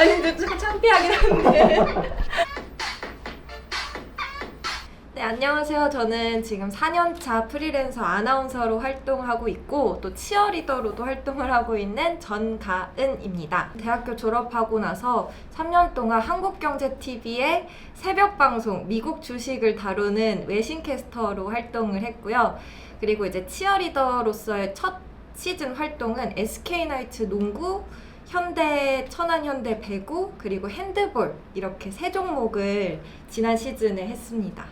아니 근데 좀 창피하긴 한데. 네, 안녕하세요. 저는 지금 4년차 프리랜서 아나운서로 활동하고 있고 또 치어리더로도 활동을 하고 있는 전가은입니다. 대학교 졸업하고 나서 3년 동안 한국경제TV의 새벽 방송 미국 주식을 다루는 외신캐스터로 활동을 했고요. 그리고 이제 치어리더로서의 첫 시즌 활동은 SK나이츠 농구, 현대, 천안현대 배구, 그리고 핸드볼 이렇게 세 종목을 지난 시즌에 했습니다.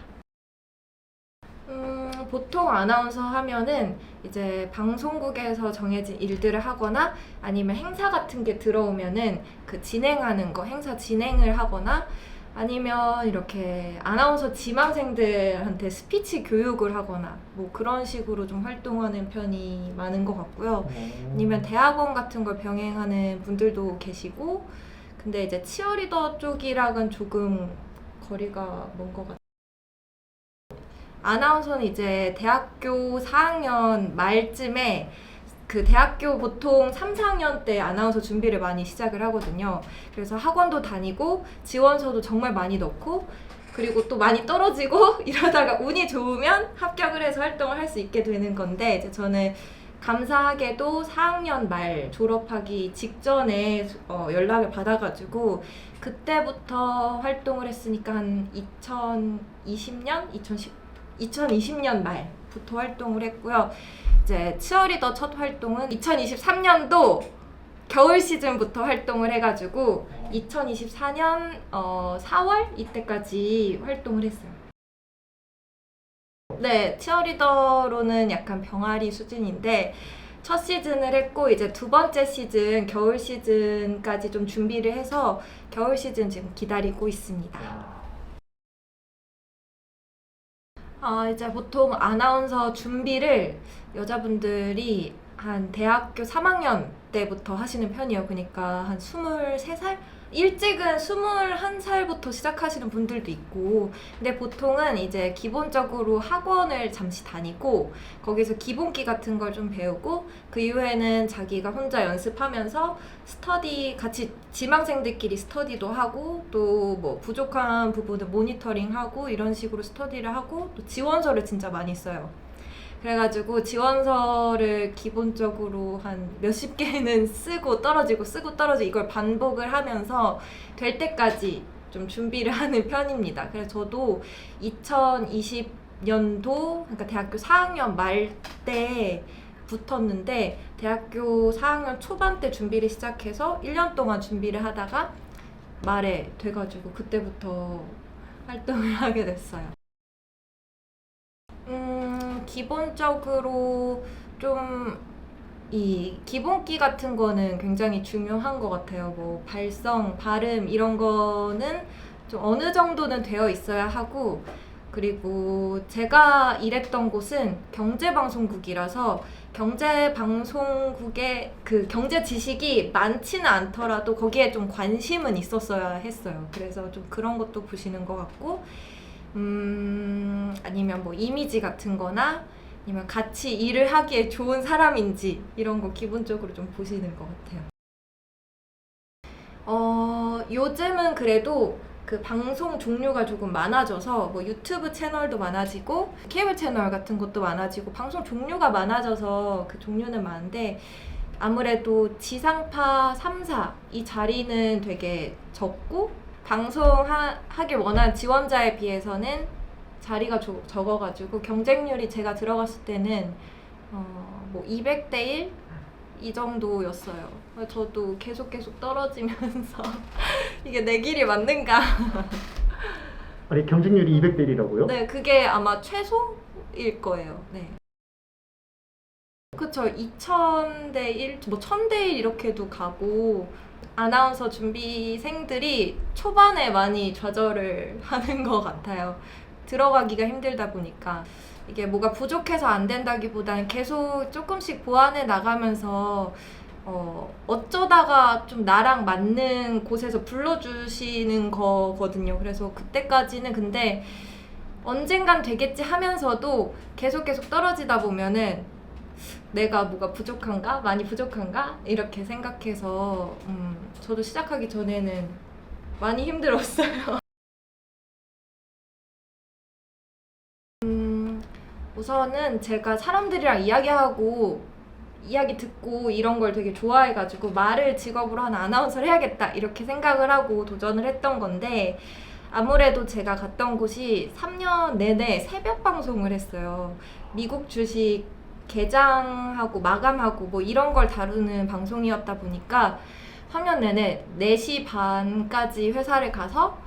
보통 아나운서 하면은 이제 방송국에서 정해진 일들을 하거나 아니면 행사 같은 게 들어오면은 그 진행하는 거, 행사 진행을 하거나 아니면 이렇게 아나운서 지망생들한테 스피치 교육을 하거나 뭐 그런 식으로 좀 활동하는 편이 많은 것 같고요. 아니면 대학원 같은 걸 병행하는 분들도 계시고, 근데 이제 치어리더 쪽이랑은 조금 거리가 먼 것 같아요. 아나운서는 이제 대학교 4학년 말쯤에 그 대학교 보통 3, 4학년 때 아나운서 준비를 많이 시작을 하거든요. 그래서 학원도 다니고 지원서도 정말 많이 넣고 그리고 또 많이 떨어지고 이러다가 운이 좋으면 합격을 해서 활동을 할 수 있게 되는 건데, 이제 저는 감사하게도 4학년 말 졸업하기 직전에 연락을 받아가지고 그때부터 활동을 했으니까 한 2020년 말부터 활동을 했고요. 이제 치어리더 첫 활동은 2023년도 겨울 시즌부터 활동을 해가지고 2024년 4월 이때까지 활동을 했어요. 네, 치어리더로는 약간 병아리 수준인데 첫 시즌을 했고 이제 두 번째 시즌 겨울 시즌까지 좀 준비를 해서 겨울 시즌 지금 기다리고 있습니다. 이제 보통 아나운서 준비를 여자분들이 한 대학교 3학년 때부터 하시는 편이에요. 그러니까 한 23살? 일찍은 21살부터 시작하시는 분들도 있고, 근데 보통은 이제 기본적으로 학원을 잠시 다니고 거기서 기본기 같은 걸 좀 배우고 그 이후에는 자기가 혼자 연습하면서 스터디 같이 지망생들끼리 스터디도 하고 또 뭐 부족한 부분은 모니터링하고 이런 식으로 스터디를 하고 또 지원서를 진짜 많이 써요. 그래가지고 지원서를 기본적으로 한 몇십 개는 쓰고 떨어지고 쓰고 떨어지고 이걸 반복을 하면서 될 때까지 좀 준비를 하는 편입니다. 그래서 저도 2020년도 그러니까 대학교 4학년 말 때 붙었는데 대학교 4학년 초반 때 준비를 시작해서 1년 동안 준비를 하다가 말에 돼가지고 그때부터 활동을 하게 됐어요. 기본적으로 좀 이 기본기 같은 거는 굉장히 중요한 것 같아요. 뭐 발성, 발음 이런 거는 좀 어느 정도는 되어 있어야 하고, 그리고 제가 일했던 곳은 경제방송국이라서 경제방송국의 그 경제 지식이 많지는 않더라도 거기에 좀 관심은 있었어야 했어요. 그래서 좀 그런 것도 보시는 것 같고, 아니면 뭐 이미지 같은 거나 아니면 같이 일을 하기에 좋은 사람인지 이런 거 기본적으로 좀 보시는 것 같아요. 요즘은 그래도 그 방송 종류가 조금 많아져서 뭐 유튜브 채널도 많아지고 케이블 채널 같은 것도 많아지고 방송 종류가 많아져서 그 종류는 많은데 아무래도 지상파 3사 이 자리는 되게 적고 방송하길 원하는 지원자에 비해서는 자리가 적어가지고 경쟁률이 제가 들어갔을 때는 뭐 200대 1? 이 정도였어요. 저도 계속 떨어지면서 이게 내 길이 맞는가? 아니 경쟁률이 200대 1이라고요? 네, 그게 아마 최소일 거예요. 네. 그쵸, 2000대 1, 뭐 1000대 1 이렇게도 가고 아나운서 준비생들이 초반에 많이 좌절을 하는 것 같아요. 들어가기가 힘들다 보니까 이게 뭐가 부족해서 안 된다기보다는 계속 조금씩 보완해 나가면서 어쩌다가 좀 나랑 맞는 곳에서 불러주시는 거거든요. 그래서 그때까지는 근데 언젠간 되겠지 하면서도 계속 떨어지다 보면은 내가 뭐가 부족한가? 많이 부족한가? 이렇게 생각해서 저도 시작하기 전에는 많이 힘들었어요. 우선은 제가 사람들이랑 이야기하고 이야기 듣고 이런 걸 되게 좋아해가지고 말을 직업으로 한 아나운서를 해야겠다 이렇게 생각을 하고 도전을 했던 건데, 아무래도 제가 갔던 곳이 3년 내내 새벽 방송을 했어요. 미국 주식 개장하고 마감하고 뭐 이런 걸 다루는 방송이었다 보니까 3년 내내 4시 반까지 회사를 가서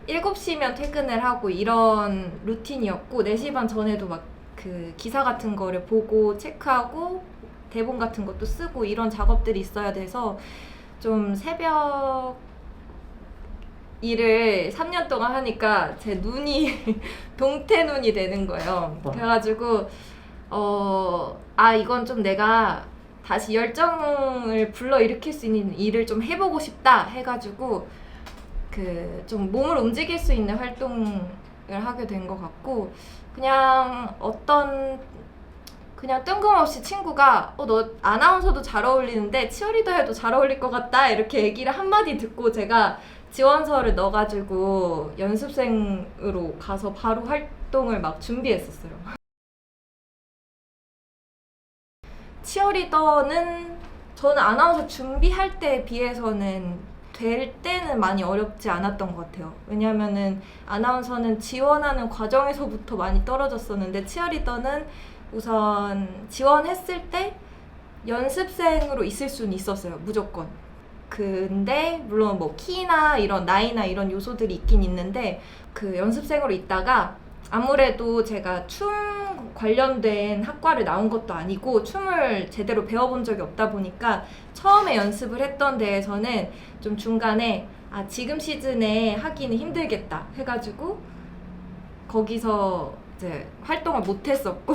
7시면 퇴근을 하고 이런 루틴이었고, 4시 반 전에도 막 그 기사 같은 거를 보고 체크하고 대본 같은 것도 쓰고 이런 작업들이 있어야 돼서 좀 새벽 일을 3년 동안 하니까 제 눈이 동태눈이 되는 거예요. 그래가지고 이건 좀 내가 다시 열정을 불러일으킬 수 있는 일을 좀 해보고 싶다 해가지고 그 좀 몸을 움직일 수 있는 활동을 하게 된 것 같고, 그냥 뜬금없이 친구가 너 아나운서도 잘 어울리는데 치어리더 해도 잘 어울릴 것 같다 이렇게 얘기를 한마디 듣고 제가 지원서를 넣어가지고 연습생으로 가서 바로 활동을 막 준비했었어요. 치어리더는 저는 아나운서 준비할 때에 비해서는 될 때는 많이 어렵지 않았던 것 같아요. 왜냐면은 아나운서는 지원하는 과정에서부터 많이 떨어졌었는데, 치어리더는 우선 지원했을 때 연습생으로 있을 수는 있었어요. 무조건. 근데 물론 뭐 키나 이런 나이나 이런 요소들이 있긴 있는데, 그 연습생으로 있다가 아무래도 제가 춤 관련된 학과를 나온 것도 아니고 춤을 제대로 배워본 적이 없다 보니까 처음에 연습을 했던 데에서는 좀 중간에 지금 시즌에 하기는 힘들겠다 해가지고 거기서 이제 활동을 못했었고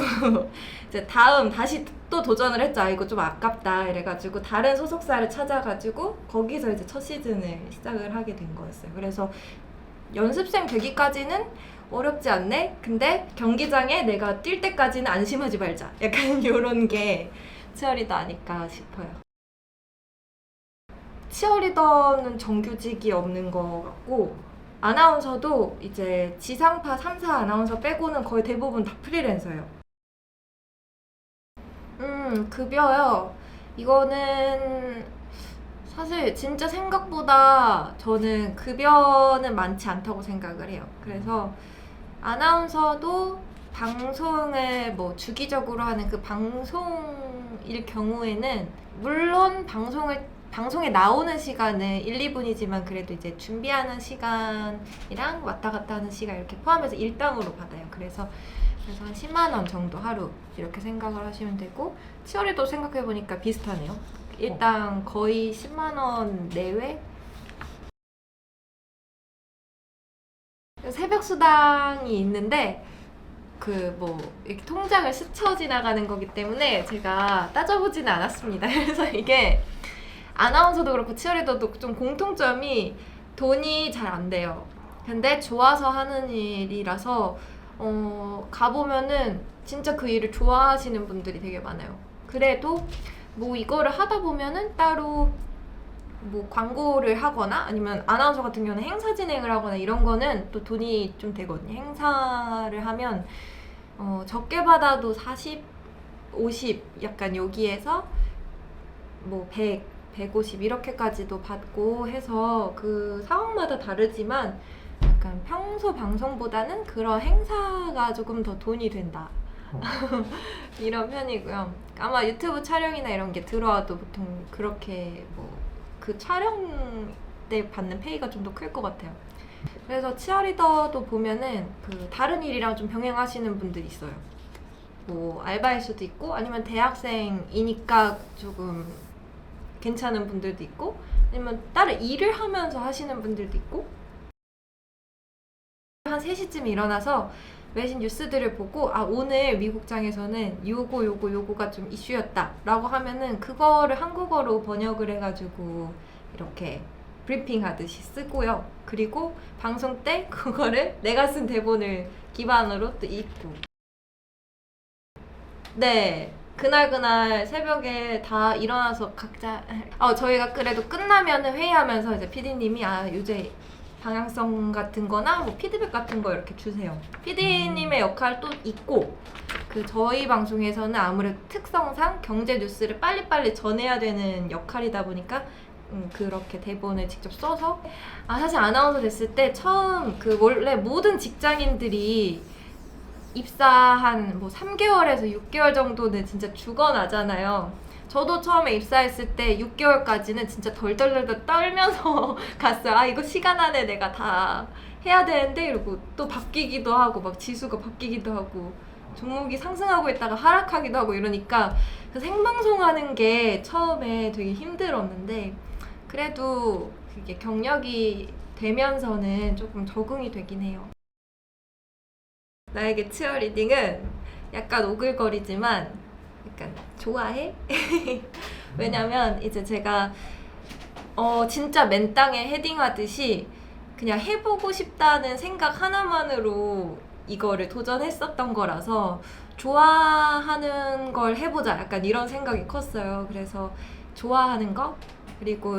이제 다음 다시 또 도전을 했죠. 이거 좀 아깝다 이래가지고 다른 소속사를 찾아가지고 거기서 이제 첫 시즌을 시작을 하게 된 거였어요. 그래서 연습생 되기까지는 어렵지 않네? 근데 경기장에 내가 뛸 때까지는 안심하지 말자. 약간 이런 게 치어리더 아닐까 싶어요. 치어리더는 정규직이 없는 것 같고, 아나운서도 이제 지상파 3사 아나운서 빼고는 거의 대부분 다 프리랜서예요. 급여요. 이거는 사실 진짜 생각보다 저는 급여는 많지 않다고 생각을 해요. 그래서 아나운서도 방송을 뭐 주기적으로 하는 그 방송일 경우에는 물론 방송에 나오는 시간은 1, 2분이지만 그래도 이제 준비하는 시간이랑 왔다 갔다 하는 시간 이렇게 포함해서 일당으로 받아요. 그래서 한 10만 원 정도 하루 이렇게 생각을 하시면 되고, 치어리더 생각해보니까 비슷하네요. 일단 거의 10만 원 내외? 새벽 수당이 있는데 그 뭐 이렇게 통장을 스쳐 지나가는 거기 때문에 제가 따져보지는 않았습니다. 그래서 이게 아나운서도 그렇고 치어리더도 좀 공통점이 돈이 잘 안 돼요. 근데 좋아서 하는 일이라서 가보면은 진짜 그 일을 좋아하시는 분들이 되게 많아요. 그래도 뭐 이거를 하다 보면은 따로 뭐 광고를 하거나 아니면 아나운서 같은 경우는 행사 진행을 하거나 이런 거는 또 돈이 좀 되거든요. 행사를 하면 적게 받아도 40, 50 약간 여기에서 뭐 100, 150 이렇게까지도 받고 해서 그 상황마다 다르지만 약간 평소 방송보다는 그런 행사가 조금 더 돈이 된다. 이런 편이고요. 아마 유튜브 촬영이나 이런 게 들어와도 보통 그렇게 뭐 그 촬영 때 받는 페이가 좀 더 클 것 같아요. 그래서 치어리더도 보면은 그 다른 일이랑 좀 병행하시는 분들이 있어요. 뭐 알바일 수도 있고 아니면 대학생이니까 조금 괜찮은 분들도 있고 아니면 다른 일을 하면서 하시는 분들도 있고, 한 3시쯤 일어나서 외신 뉴스들을 보고 오늘 미국장에서는 요거가 좀 이슈였다 라고 하면은 그거를 한국어로 번역을 해가지고 이렇게 브리핑 하듯이 쓰고요. 그리고 방송 때 그거를 내가 쓴 대본을 기반으로 또 읽고. 네, 그날 새벽에 다 일어나서 각자 저희가 그래도 끝나면은 회의하면서 이제 PD님이 요새 방향성 같은 거나 뭐 피드백 같은 거 이렇게 주세요. PD님의 역할도 있고 그 저희 방송에서는 아무래도 특성상 경제 뉴스를 빨리빨리 전해야 되는 역할이다 보니까 그렇게 대본을 직접 써서 사실 아나운서 됐을 때 처음 그 원래 모든 직장인들이 입사한 뭐 3개월에서 6개월 정도는 진짜 죽어나잖아요. 저도 처음에 입사했을 때 6개월까지는 진짜 덜덜덜 떨면서 갔어요. 이거 시간 안에 내가 다 해야 되는데 이러고 또 바뀌기도 하고 막 지수가 바뀌기도 하고 종목이 상승하고 있다가 하락하기도 하고 이러니까 그 생방송하는 게 처음에 되게 힘들었는데 그래도 그게 경력이 되면서는 조금 적응이 되긴 해요. 나에게 치어리딩은 약간 오글거리지만 약간 좋아해? 왜냐면 이제 제가 진짜 맨땅에 헤딩하듯이 그냥 해보고 싶다는 생각 하나만으로 이거를 도전했었던 거라서 좋아하는 걸 해보자 약간 이런 생각이 컸어요. 그래서 좋아하는 거 그리고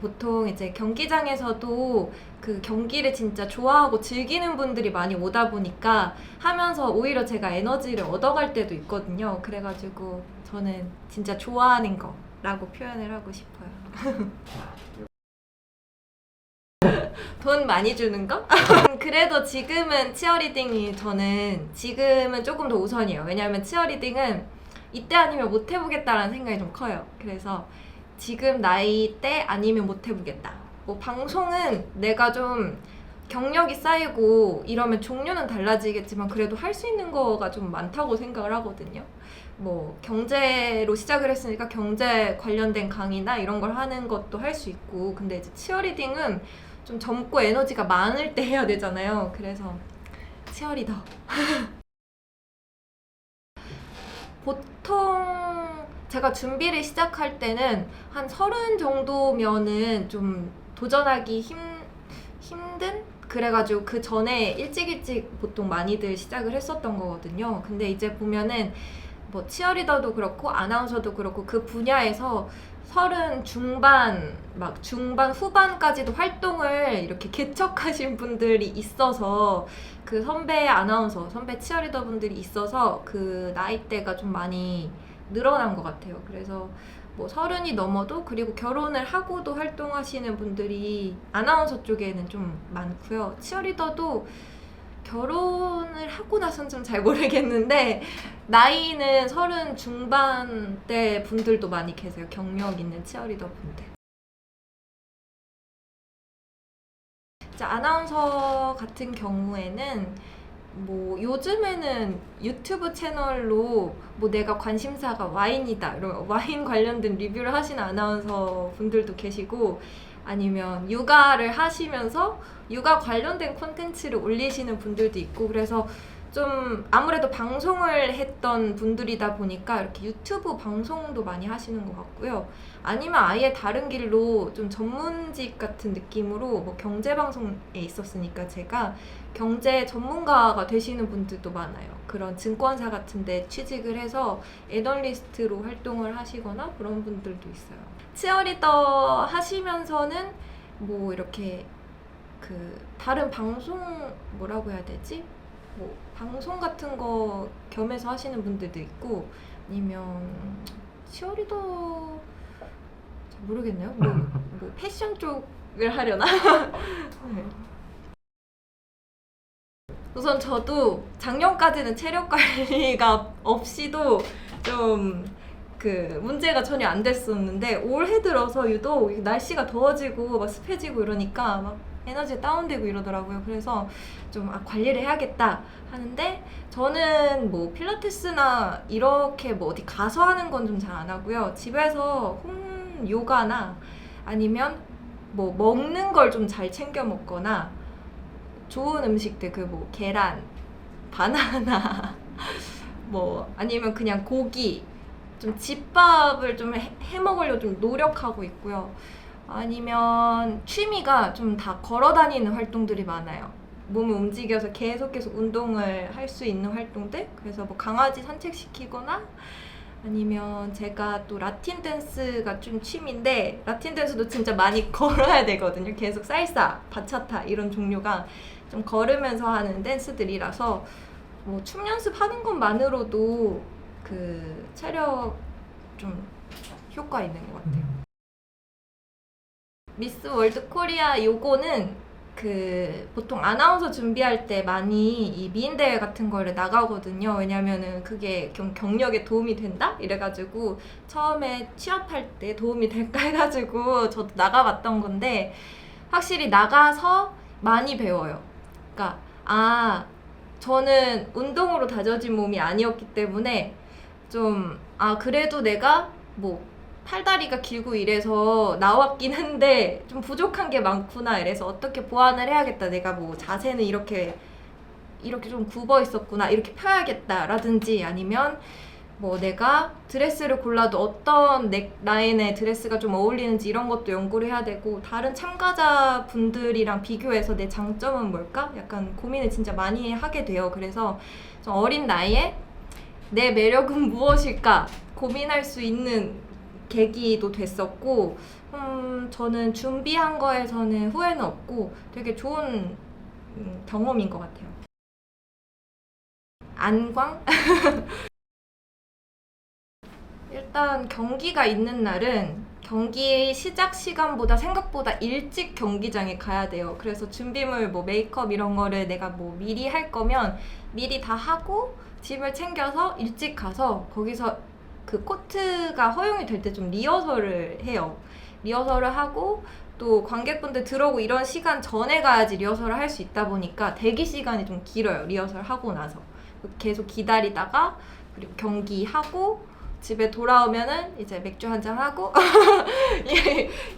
보통 이제 경기장에서도 그 경기를 진짜 좋아하고 즐기는 분들이 많이 오다 보니까 하면서 오히려 제가 에너지를 얻어갈 때도 있거든요. 그래가지고 저는 진짜 좋아하는 거라고 표현을 하고 싶어요. 돈 많이 주는 거? 그래도 지금은 치어리딩이 저는 지금은 조금 더 우선이에요. 왜냐하면 치어리딩은 이때 아니면 못 해보겠다라는 생각이 좀 커요. 그래서 지금 나이 때 아니면 못 해보겠다. 뭐 방송은 내가 좀 경력이 쌓이고 이러면 종류는 달라지겠지만 그래도 할 수 있는 거가 좀 많다고 생각을 하거든요. 뭐 경제로 시작을 했으니까 경제 관련된 강의나 이런 걸 하는 것도 할 수 있고 근데 이제 치어리딩은 좀 젊고 에너지가 많을 때 해야 되잖아요. 그래서 치어리더. 보통 제가 준비를 시작할 때는 한 30 정도면은 좀 도전하기 힘든? 그래가지고 그 전에 일찍 보통 많이들 시작을 했었던 거거든요. 근데 이제 보면은 뭐 치어리더도 그렇고 아나운서도 그렇고 그 분야에서 30 중반, 막 중반 후반까지도 활동을 이렇게 개척하신 분들이 있어서 그 선배 아나운서, 선배 치어리더 분들이 있어서 그 나이대가 좀 많이 늘어난 것 같아요. 그래서 뭐 30이 넘어도 그리고 결혼을 하고도 활동하시는 분들이 아나운서 쪽에는 좀 많고요. 치어리더도 결혼을 하고 나선 좀 잘 모르겠는데 나이는 30 중반대 분들도 많이 계세요. 경력 있는 치어리더 분들. 이제 아나운서 같은 경우에는 뭐 요즘에는 유튜브 채널로 뭐 내가 관심사가 와인이다 이런 와인 관련된 리뷰를 하시는 아나운서 분들도 계시고 아니면 육아를 하시면서 육아 관련된 콘텐츠를 올리시는 분들도 있고 그래서 좀 아무래도 방송을 했던 분들이다 보니까 이렇게 유튜브 방송도 많이 하시는 것 같고요. 아니면 아예 다른 길로 좀 전문직 같은 느낌으로 뭐 경제 방송에 있었으니까 제가 경제 전문가가 되시는 분들도 많아요. 그런 증권사 같은 데 취직을 해서 애널리스트로 활동을 하시거나 그런 분들도 있어요. 치어리더 하시면서는 뭐 이렇게 그 다른 방송 뭐라고 해야 되지? 뭐 방송 같은 거 겸해서 하시는 분들도 있고 아니면 치어리더 잘 모르겠네요. 뭐 패션 쪽을 하려나? 네. 우선 저도 작년까지는 체력 관리가 없이도 좀 그 문제가 전혀 안 됐었는데 올해 들어서 유독 날씨가 더워지고 막 습해지고 이러니까 막 에너지 다운되고 이러더라고요. 그래서 좀 관리를 해야겠다 하는데 저는 뭐 필라테스나 이렇게 뭐 어디 가서 하는 건 좀 잘 안 하고요. 집에서 홈 요가나 아니면 뭐 먹는 걸 좀 잘 챙겨 먹거나 좋은 음식들 그 뭐 계란, 바나나 뭐 아니면 그냥 고기 좀 집밥을 좀 해 먹으려고 좀 노력하고 있고요. 아니면 취미가 좀 다 걸어 다니는 활동들이 많아요. 몸을 움직여서 계속 운동을 할 수 있는 활동들. 그래서 뭐 강아지 산책시키거나 아니면 제가 또 라틴 댄스가 좀 취미인데 라틴 댄스도 진짜 많이 걸어야 되거든요. 계속 살사, 바차타 이런 종류가 좀 걸으면서 하는 댄스들이라서 뭐 춤 연습하는 것만으로도 그 체력 좀 효과 있는 것 같아요. 미스 월드 코리아 요거는 그 보통 아나운서 준비할 때 많이 이 미인 대회 같은 거를 나가거든요. 왜냐면은 그게 경력에 도움이 된다 이래가지고 처음에 취업할 때 도움이 될까 해가지고 저도 나가봤던 건데 확실히 나가서 많이 배워요. 그러니까 저는 운동으로 다져진 몸이 아니었기 때문에 좀 그래도 내가 뭐 팔다리가 길고 이래서 나왔긴 한데 좀 부족한 게 많구나 이래서 어떻게 보완을 해야겠다. 내가 뭐 자세는 이렇게 좀 굽어 있었구나 이렇게 펴야겠다 라든지 아니면 뭐 내가 드레스를 골라도 어떤 넥 라인의 드레스가 좀 어울리는지 이런 것도 연구를 해야 되고 다른 참가자 분들이랑 비교해서 내 장점은 뭘까? 약간 고민을 진짜 많이 하게 돼요. 그래서 좀 어린 나이에 내 매력은 무엇일까 고민할 수 있는 계기도 됐었고 저는 준비한 거에서는 후회는 없고 되게 좋은 경험인 것 같아요. 안광? 일단 경기가 있는 날은 경기 시작 시간보다 생각보다 일찍 경기장에 가야 돼요. 그래서 준비물 뭐 메이크업 이런 거를 내가 뭐 미리 할 거면 미리 다 하고 짐을 챙겨서 일찍 가서 거기서 그 코트가 허용이 될 때 좀 리허설을 해요. 리허설을 하고 또 관객분들 들어오고 이런 시간 전에 가야지 리허설을 할 수 있다 보니까 대기 시간이 좀 길어요. 리허설 하고 나서 계속 기다리다가 그리고 경기하고 집에 돌아오면은 이제 맥주 한잔 하고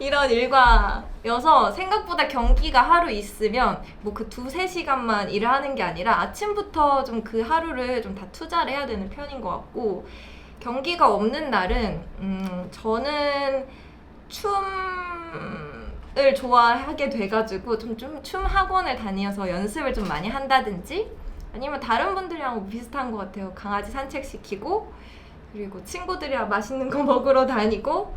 이런 일과여서 생각보다 경기가 하루 있으면 뭐 그 2-3시간만 일을 하는 게 아니라 아침부터 좀 그 하루를 좀 다 투자를 해야 되는 편인 것 같고 경기가 없는 날은 저는 춤을 좋아하게 돼가지고 좀 춤 학원을 다녀서 연습을 좀 많이 한다든지 아니면 다른 분들이랑 비슷한 것 같아요. 강아지 산책시키고 그리고 친구들이랑 맛있는 거 먹으러 다니고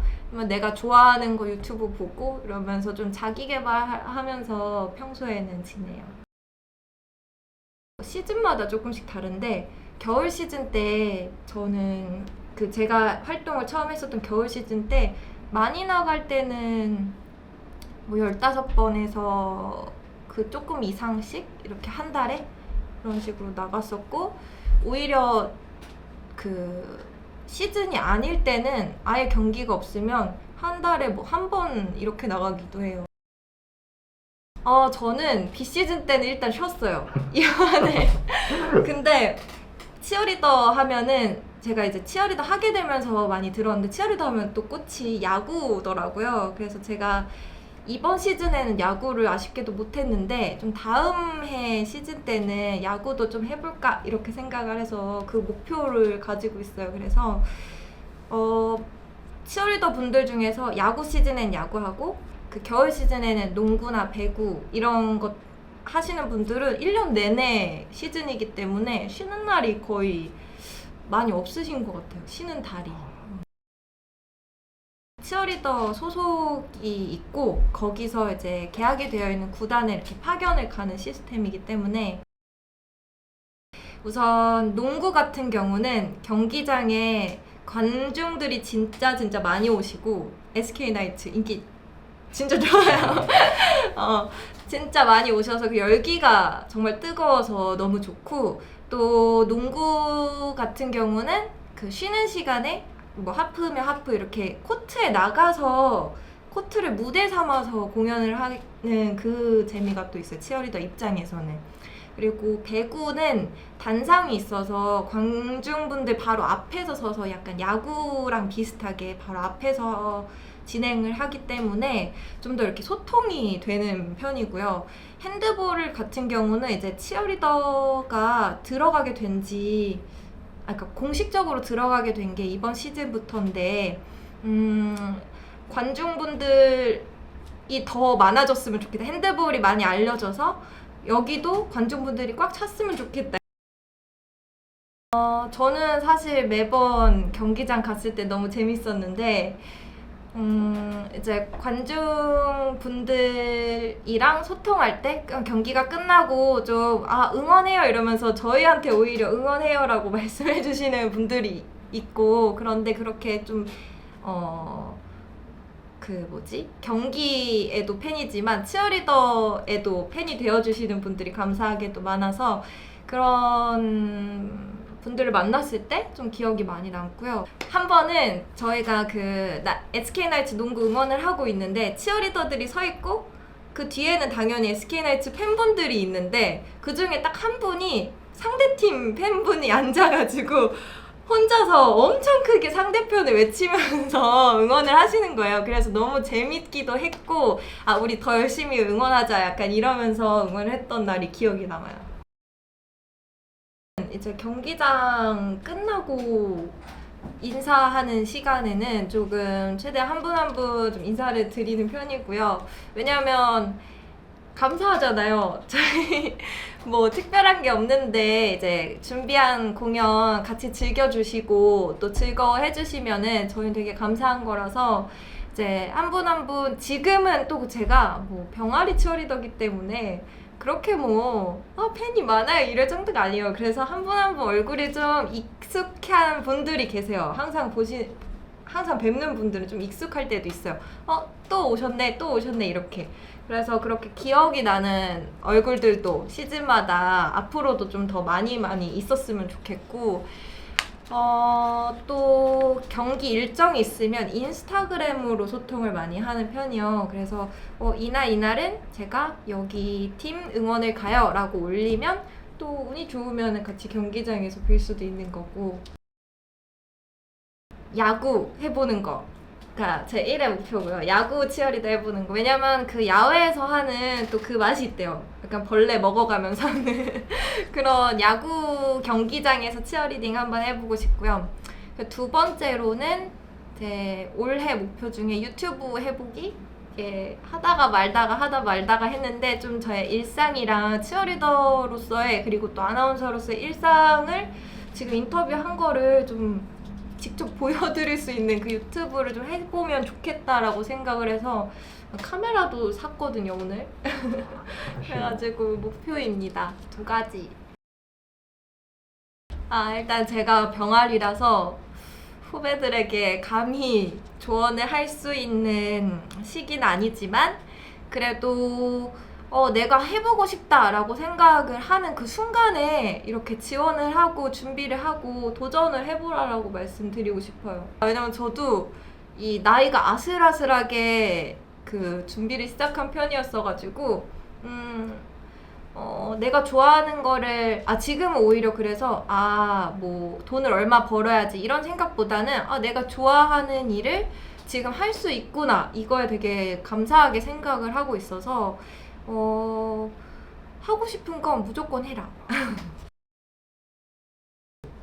내가 좋아하는 거 유튜브 보고 이러면서 좀 자기 개발하면서 평소에는 지내요. 시즌마다 조금씩 다른데 겨울 시즌 때 저는 그 제가 활동을 처음 했었던 겨울 시즌 때 많이 나갈 때는 뭐 15번에서 그 조금 이상씩 이렇게 한 달에 그런 식으로 나갔었고 오히려 그 시즌이 아닐 때는 아예 경기가 없으면 한 달에 뭐 한 번 이렇게 나가기도 해요. 저는 비시즌 때는 일단 쉬었어요. 이번에. 근데 치어리더 하면은 제가 이제 치어리더 하게 되면서 많이 들었는데 치어리더 하면 또 꽃이 야구더라고요. 그래서 제가 이번 시즌에는 야구를 아쉽게도 못했는데 좀 다음 해 시즌 때는 야구도 좀 해볼까 이렇게 생각을 해서 그 목표를 가지고 있어요. 그래서 치어리더 분들 중에서 야구 시즌엔 야구하고 그 겨울 시즌에는 농구나 배구 이런 것 하시는 분들은 1년 내내 시즌이기 때문에 쉬는 날이 거의 많이 없으신 것 같아요. 쉬는 달이. 치어리더 소속이 있고 거기서 이제 계약이 되어 있는 구단에 이렇게 파견을 가는 시스템이기 때문에 우선 농구 같은 경우는 경기장에 관중들이 진짜 많이 오시고 SK나이츠 인기 진짜 좋아요. 진짜 많이 오셔서 그 열기가 정말 뜨거워서 너무 좋고 또 농구 같은 경우는 그 쉬는 시간에 뭐 하프면 하프 이렇게 코트에 나가서 코트를 무대 삼아서 공연을 하는 그 재미가 또 있어요. 치어리더 입장에서는. 그리고 배구는 단상이 있어서 관중분들 바로 앞에서 서서 약간 야구랑 비슷하게 바로 앞에서 진행을 하기 때문에 좀 더 이렇게 소통이 되는 편이고요. 핸드볼 같은 경우는 이제 치어리더가 들어가게 된지 그러니까 공식적으로 들어가게 된 게 이번 시즌부터인데 관중분들이 더 많아졌으면 좋겠다. 핸드볼이 많이 알려져서 여기도 관중분들이 꽉 찼으면 좋겠다. 저는 사실 매번 경기장 갔을 때 너무 재밌었는데, 이제 관중분들이랑 소통할 때 경기가 끝나고 좀 응원해요 이러면서 저희한테 오히려 응원해요라고 말씀해 주시는 분들이 있고, 그런데 그렇게 좀 경기에도 팬이지만 치어리더에도 팬이 되어주시는 분들이 감사하게도 많아서 그런 분들을 만났을 때 좀 기억이 많이 남고요. 한 번은 저희가 SK나이츠 농구 응원을 하고 있는데 치어리더들이 서 있고 그 뒤에는 당연히 SK나이츠 팬분들이 있는데 그 중에 딱 한 분이 상대팀 팬분이 앉아가지고 혼자서 엄청 크게 상대편을 외치면서 응원을 하시는 거예요. 그래서 너무 재밌기도 했고, 우리 더 열심히 응원하자 약간 이러면서 응원을 했던 날이 기억이 남아요. 이제 경기장 끝나고 인사하는 시간에는 조금 최대한 한 분 한 분 좀 인사를 드리는 편이고요. 왜냐면 감사하잖아요. 저희 뭐 특별한 게 없는데 이제 준비한 공연 같이 즐겨주시고 또 즐거워해 주시면은 저희는 되게 감사한 거라서 이제 한 분 한 분 지금은 또 제가 뭐 병아리 치어리더기 때문에 그렇게 팬이 많아요 이럴 정도가 아니에요. 그래서 한 분 한 분 얼굴이 좀 익숙한 분들이 계세요. 항상 뵙는 분들은 좀 익숙할 때도 있어요. 또 오셨네 이렇게. 그래서 그렇게 기억이 나는 얼굴들도 시즌마다 앞으로도 좀 더 많이 있었으면 좋겠고, 또 경기 일정이 있으면 인스타그램으로 소통을 많이 하는 편이요. 그래서 이날은 제가 여기 팀 응원을 가요 라고 올리면 또 운이 좋으면 같이 경기장에서 뵐 수도 있는 거고. 야구 해보는 거 제 1회 목표고요. 야구 치어리더 해보는 거. 왜냐면 그 야외에서 하는 또 그 맛이 있대요. 약간 벌레 먹어가면서 하는 그런 야구 경기장에서 치어리딩 한번 해보고 싶고요. 두 번째로는 제 올해 목표 중에 유튜브 해보기. 하다가 말다가 했는데 좀 저의 일상이랑 치어리더로서의 그리고 또 아나운서로서의 일상을 지금 인터뷰한 거를 좀 직접 보여드릴 수 있는 그 유튜브를 좀 해보면 좋겠다라고 생각을 해서 카메라도 샀거든요 오늘. 그래가지고 목표입니다. 2가지. 일단 제가 병아리라서 후배들에게 감히 조언을 할 수 있는 시기는 아니지만 그래도 내가 해보고 싶다라고 생각을 하는 그 순간에 이렇게 지원을 하고 준비를 하고 도전을 해보라고 말씀드리고 싶어요. 왜냐면 저도 이 나이가 아슬아슬하게 그 준비를 시작한 편이었어가지고 내가 좋아하는 거를 지금은 오히려 그래서 뭐 돈을 얼마 벌어야지 이런 생각보다는 내가 좋아하는 일을 지금 할 수 있구나 이거에 되게 감사하게 생각을 하고 있어서 하고 싶은 건 무조건 해라.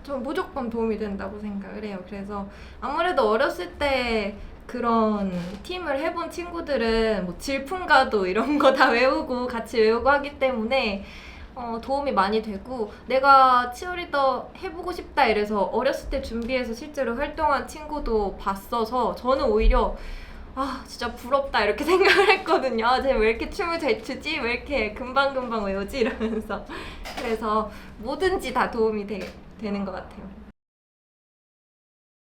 전 무조건 도움이 된다고 생각을 해요. 그래서 아무래도 어렸을 때 그런 팀을 해본 친구들은 뭐 질풍가도 이런 거 다 외우고 같이 외우고 하기 때문에 도움이 많이 되고, 내가 치어리더 해보고 싶다 이래서 어렸을 때 준비해서 실제로 활동한 친구도 봤어서 저는 오히려 진짜 부럽다 이렇게 생각을 했거든요. 쟤 왜 이렇게 춤을 잘 추지? 왜 이렇게 금방금방 외우지? 이러면서. 그래서 뭐든지 다 도움이 되는 것 같아요.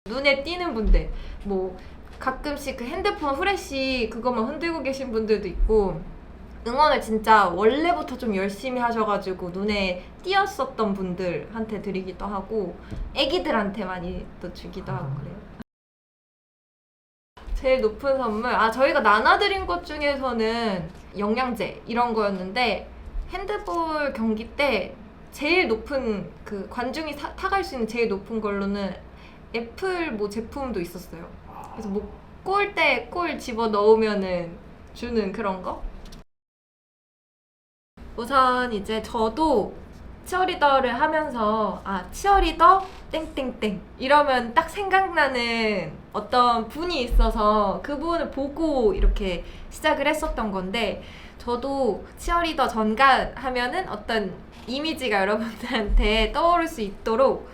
눈에 띄는 분들, 뭐 가끔씩 그 핸드폰 후레쉬 그것만 흔들고 계신 분들도 있고, 응원을 진짜 원래부터 좀 열심히 하셔가지고 눈에 띄었었던 분들한테 드리기도 하고, 애기들한테 많이 또 주기도 하고 그래요. 제일 높은 선물? 저희가 나눠드린 것 중에서는 영양제 이런 거였는데, 핸드볼 경기 때 제일 높은 그 관중이 타갈 수 있는 제일 높은 걸로는 애플 뭐 제품도 있었어요. 그래서 뭐 골대 골 집어 넣으면은 주는 그런 거? 우선 이제 저도 치어리더를 하면서 치어리더 땡땡땡 이러면 딱 생각나는 어떤 분이 있어서 그분을 보고 이렇게 시작을 했었던 건데, 저도 치어리더 전간 하면은 어떤 이미지가 여러분들한테 떠오를 수 있도록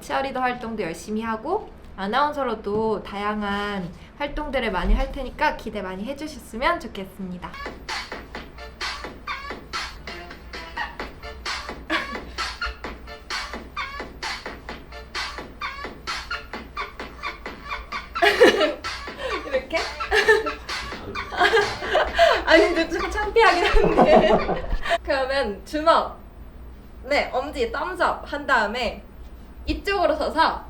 치어리더 활동도 열심히 하고 아나운서로도 다양한 활동들을 많이 할 테니까 기대 많이 해주셨으면 좋겠습니다. 이렇게? 아니 근데 좀 창피하긴 한데 그러면 주먹 네 엄지 덤스업 한 다음에 이쪽으로 서서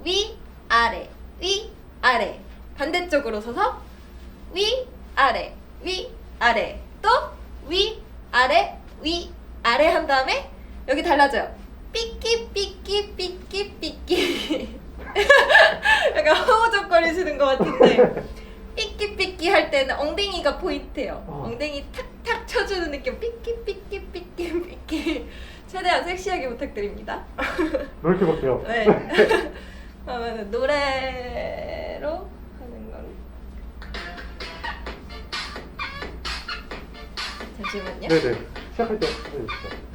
위 아래 위 아래 반대쪽으로 서서 위 아래 위 아래 또 위 아래 위 아래 한 다음에 여기 달라져요. 삐끼 삐끼 삐끼 삐끼 약간 허우적거리시는 것 같은데 삐끼삐끼 할 때는 엉덩이가 포인트예요. 엉덩이 탁탁 쳐주는 느낌. 삐끼 삐끼 삐끼 삐끼. 최대한 섹시하게 부탁드립니다. 노력해 볼게요. 네. 그러면 노래로 하는 건 잠시만요. 네네. 시작할 때 해주시죠.